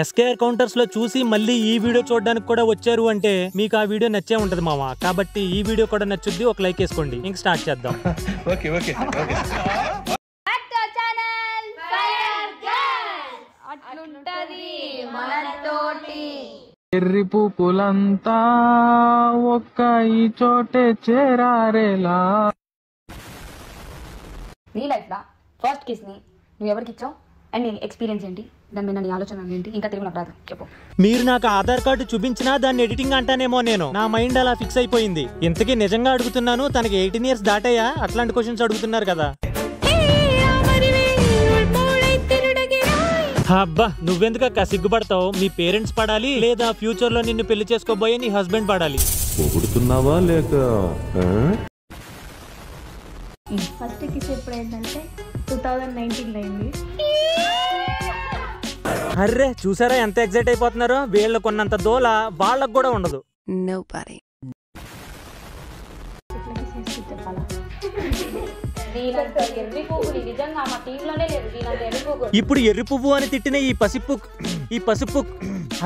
SKR counters లో చూసి మళ్ళీ ఈ వీడియో చూడడానికి కూడా వచ్చారు అంటే మీకు ఆ వీడియో నచ్చే ఉంటది మామ. కాబట్టి ఈ వీడియో కూడా నచ్చుద్ది, ఒక లైక్ వేసుకోండి. ఇంక స్టార్ట్ చేద్దాం. ఎర్రి పూపులంతా ఒక్క ఈ చోటే చేరారేలా. నీ లైఫ్ లా ఫస్ట్ కిస్ ని నువ్వు ఎవరికి ఇచ్చావు అండ్ నీ ఎక్స్పీరియన్స్ ఏంటి, దాని మీద నీ ఆలోచన ఏంటి? ఇంకా తెలుగు నాకు రాదు, చెప్పు. మీరు నాకు ఆధార్ కార్డు చూపించినా దాన్ని ఎడిటింగ్ అంటానేమో నేను. నా మైండ్ అలా ఫిక్స్ అయిపోయింది. ఇంతకీ నిజంగా అడుగుతున్నాను, తనకి 18 years దాటాయా? అట్లాంటి క్వశ్చన్స్ అడుగుతున్నారు కదా. అబ్బా, నువ్వెందుకక్క సిగ్గుపడతావు? మీ పేరెంట్స్ పడాలి, లేదా ఫ్యూచర్ లో నిన్ను పెళ్లి చేసుకోబోయే నీ హస్బెండ్ పడాలి. పొగుడుతున్నావా లేక? ఫస్ట్ కిస్ ఎప్పుడైందంటే 2019 అయింది. అర్రే, చూసారా ఎంత ఎగ్జైట్ అయిపోతున్నారో? వీళ్ళకు ఉన్నంత దోల వాళ్ళకు కూడా ఉండదు. ఇప్పుడు ఎర్రి పువ్వు అని తిట్టిన ఈ పసుపు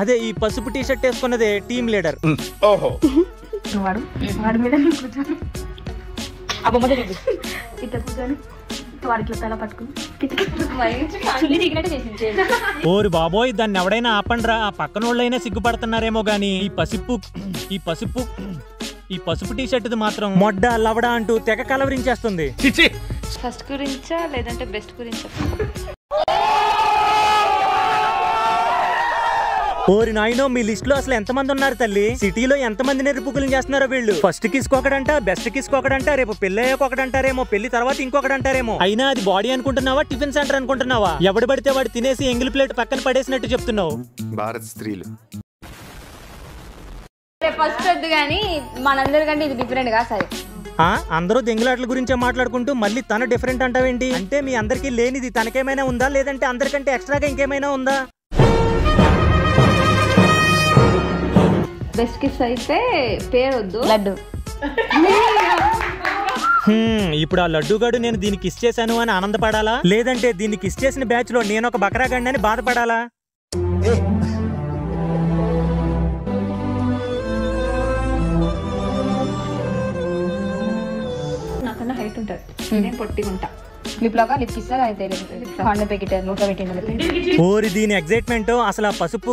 అదే ఈ పసుపు టీ షర్ట్ వేసుకున్నదే టీమ్ లీడర్. ఓరి బాబోయ్, దాన్ని ఎవడైనా ఆపండ్రా. ఆ పక్కన వాళ్ళైనా సిగ్గుపడుతున్నారేమో గాని ఈ పసుపు టీ షర్ట్ మాత్రం మొడ్డ లవడా అంటూ తెగ కలవరించేస్తుంది. ఫస్ట్ గురించా లేదంటే బెస్ట్ గురించా? ఓరి నాయనో, మీ లిస్ట్ లో అసలు ఎంతమంది ఉన్నారు తల్లి? సిటీలో ఎంతమంది నెరుపుకులు చేస్తున్నారో వీళ్ళు. ఫస్ట్ కిస్ ఒకడంట, బెస్ట్ కిస్ ఒకడంట, రేపు పెళ్ళయ్యాక ఒకడంటారేమో, పెళ్లి తర్వాత ఇంకొకడంటారేమో. అయినా అది బాడీ అనుకుంటున్నావా, టిఫిన్ సెంటర్ అనుకుంటున్నావా? ఎవడు పడితే వాడు తినేసి ఎంగిలి ప్లేట్ పక్కన పడేసినట్టు చెప్తున్నావు. భారత స్త్రీలు ఫస్ట్ వద్దు కానీ మనందరికంటే ఇది డిఫరెంట్ గా. సరే, అందరూ దెంగులాట్ల గురించే మాట్లాడుకుంటూ మళ్ళీ తన డిఫరెంట్ అంటావేంటి? అంటే మీ అందరికీ లేనిది తనకేమైనా ఉందా, లేదంటే అందరికంటే ఎక్స్ట్రాగా ఇంకేమైనా ఉందా? బెస్ట్ కిస్ అయితే పేరు వద్దు, లడ్డు. ఇప్పుడు ఆ లడ్డూగాడు నేను దీనికి కిస్ చేశాను అని ఆనందపడాలా, లేదంటే దీన్ని కిస్ చేసిన బ్యాచ్ లో నేను ఒక బకరాగాడిని అని బాధపడాలా? నాకన్నా హైట్ ఉంటుంది, నేను పొట్టిగుంటా. లిప్ లాగా లిప్ కిస్ ఓరి దీని ఎగ్జైట్మెంట్ అసలు. ఆ పసుపు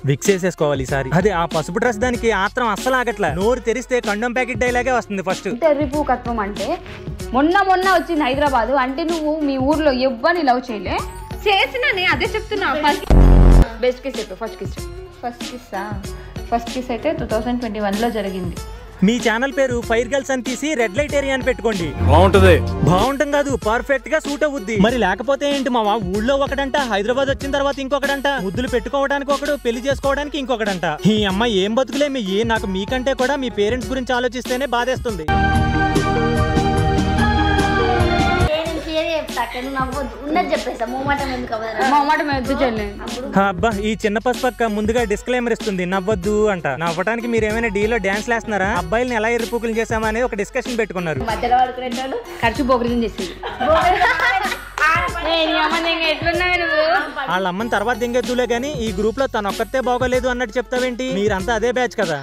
విక్స్ వేసేసుకోవాలి ఈసారి. అదే ఆ పసుపు డ్రెస్ దానికి ఆత్రం అస్సలు ఆగట్లా. నోరు తెరిస్తే కండోమ్ ప్యాకెట్ డైలాగే వస్తుంది ఫస్ట్. ఎర్రిపు కత్వం అంటే మొన్న వచ్చింది హైదరాబాద్. అంటే నువ్వు మీ ఊర్లో ఎవ్వరిని లవ్ చేయలే? చేసినని అదే చెప్తున్నా. బెస్ట్ కిస్ చెప్పు. ఫస్ట్ కిస్ అయితే 2021 లో జరిగింది. మీ ఛానల్ పేరు ఫైర్ గర్ల్స్ అని తీసి రెడ్ లైట్ ఏరియా అని పెట్టుకోండి. బాగుంటుంది కాదు, పర్ఫెక్ట్ గా సూట్ అవుద్ది. మరి లేకపోతే ఏంటి మావా? ఊళ్ళో ఒకడంట, హైదరాబాద్ వచ్చిన తర్వాత ఇంకొకడంట, ముద్దులు పెట్టుకోవడానికి ఒకడు, పెళ్లి చేసుకోవడానికి ఇంకొకడంట. ఈ అమ్మాయి ఏం బతుకులే మీ. నాకు మీకంటే కూడా మీ పేరెంట్స్ గురించి ఆలోచిస్తేనే బాధేస్తుంది. అబ్బా, ఈ చిన్న పసుపక్క ముందుగా డిస్క్లైమర్ ఇస్తుంది, నవ్వద్దు అంట. నవ్వడానికి మీరు ఏమైనా డీలో డాన్స్ వేస్తున్నారా? అబ్బాయిల్ని ఎలా ఎరుపుకులు చేసామా అనేది ఒక డిస్కషన్ పెట్టుకున్నారు. ఖర్చు పోగరిజం చేసింది. వాళ్ళ అమ్మని తర్వాత దింగెద్దులే గానీ ఈ గ్రూప్ లో తన ఒక్కతే బాగోలేదు అన్నట్టు చెప్తావేంటి? మీరంతా అదే బ్యాచ్ కదా.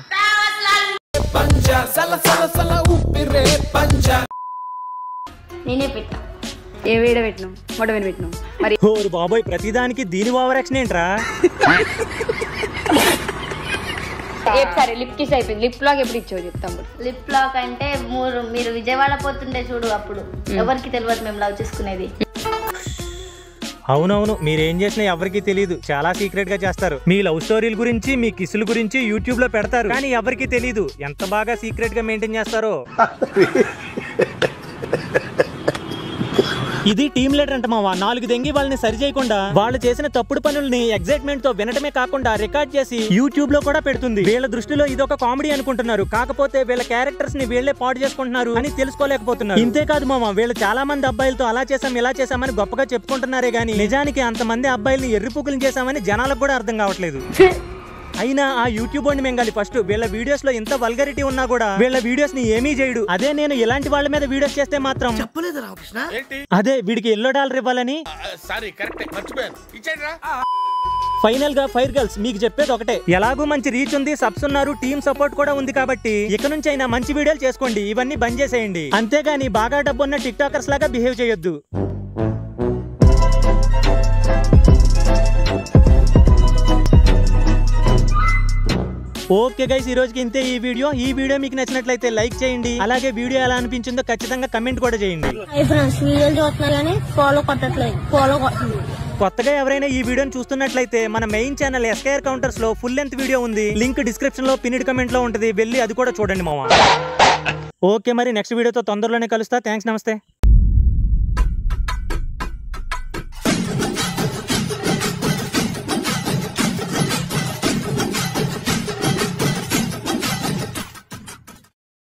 నేనే పెట్టా. ఏ వేడ పెట్టినావు? మొట్టమొదటి పెట్టినావు. మరి ఓరి బాబోయ్, ప్రతిదానికి దీని ఓవర్ యాక్షన్ ఏంట్రా? సరే, లిప్ కిస్ అయిపోయింది. లిప్ లాక్ ఎప్పుడు ఇచ్చావు చెప్తాం. లిప్ లాక్ అంటే మీరు విజయవాడ పోతుండే చూడు, అప్పుడు ఎవరికి తెలియదు మేము లవ్ చేసుకునేది. అవునవును, మీరేం చేసినా ఎవరికి తెలియదు. చాలా సీక్రెట్ గా చేస్తారు. మీ లవ్ స్టోరీల గురించి, మీ కిస్సుల గురించి యూట్యూబ్ లో పెడతారు, కానీ ఎవరికి తెలియదు. ఎంత బాగా సీక్రెట్ గా మెయింటైన్ చేస్తారో. ఇది టీమ్ లీడర్ అంట మావా. 4 దెంగి వాళ్ళని సరి చేయకుండా వాళ్ళు చేసిన తప్పుడు పనుల్ని ఎగ్జైట్మెంట్ తో వినటమే కాకుండా రికార్డ్ చేసి యూట్యూబ్ లో కూడా పెడుతుంది. వీళ్ళ దృష్టిలో ఇదొక కామెడీ అనుకుంటున్నారు, కాకపోతే వీళ్ళ క్యారెక్టర్స్ ని వీళ్లే పాడు చేసుకుంటున్నారు అని తెలుసుకోలేకపోతున్నారు. ఇంతేకాదు మావా, వీళ్ళు చాలా మంది అబ్బాయిలతో అలా చేసాం ఇలా చేసామని గొప్పగా చెప్పుకుంటున్నారే గానీ నిజానికి అంతమంది అబ్బాయిల్ని ఎర్రిపుకులు చేశామని జనాలకు కూడా అర్థం కావట్లేదు. అయినా ఆ యూట్యూబ్ వాడిని మెంగాలి ఫస్ట్. వీళ్ళ వీడియోస్ లో ఎంత వల్గరిటీ ఉన్నా కూడా వీళ్ళ వీడియోస్ ని ఏమీ చేయడు. అదే నేను ఇలాంటి వాళ్ళ మీద వీడియోస్ చేస్తే మాత్రం చెప్పలేదు రామకృష్ణ. అదే వీడికి $1 ఇవ్వాలని. ఫైనల్ గా ఫైర్ గర్ల్స్ మీకు చెప్పేది ఒకటే, ఎలాగూ మంచి రీచ్ ఉంది, సబ్స్ ఉన్నారు, టీమ్ సపోర్ట్ కూడా ఉంది కాబట్టి ఇక నుంచి అయినా మంచి వీడియోలు చేసుకోండి. ఇవన్నీ బంద్ చేసేయండి. అంతేగాని బాగా డబ్బున్న టిక్ టాకర్స్ లాగా బిహేవ్ చేయొద్దు. ఓకే గైస్, ఈ రోజుకి ఇంతే ఈ వీడియో మీకు నచ్చినట్లయితే లైక్ చేయండి. అలాగే వీడియో ఎలా అనిపించిందో ఖచ్చితంగా కమెంట్ కూడా చేయండి. కొత్తగా ఎవరైనా ఈ వీడియోని చూస్తున్నట్లయితే మన మెయిన్ ఛానల్ ఎస్కేఆర్ కౌంటర్స్ లో ఫుల్ లెంత్ వీడియో ఉంది. లింక్ డిస్క్రిప్షన్ లో పిన్నిడ్ కమెంట్ లో ఉంటుంది, వెళ్ళి అది కూడా చూడండి మామ. ఓకే మరి నెక్స్ట్ వీడియోతో తొందరలోనే కలుస్తా. థ్యాంక్స్, నమస్తే.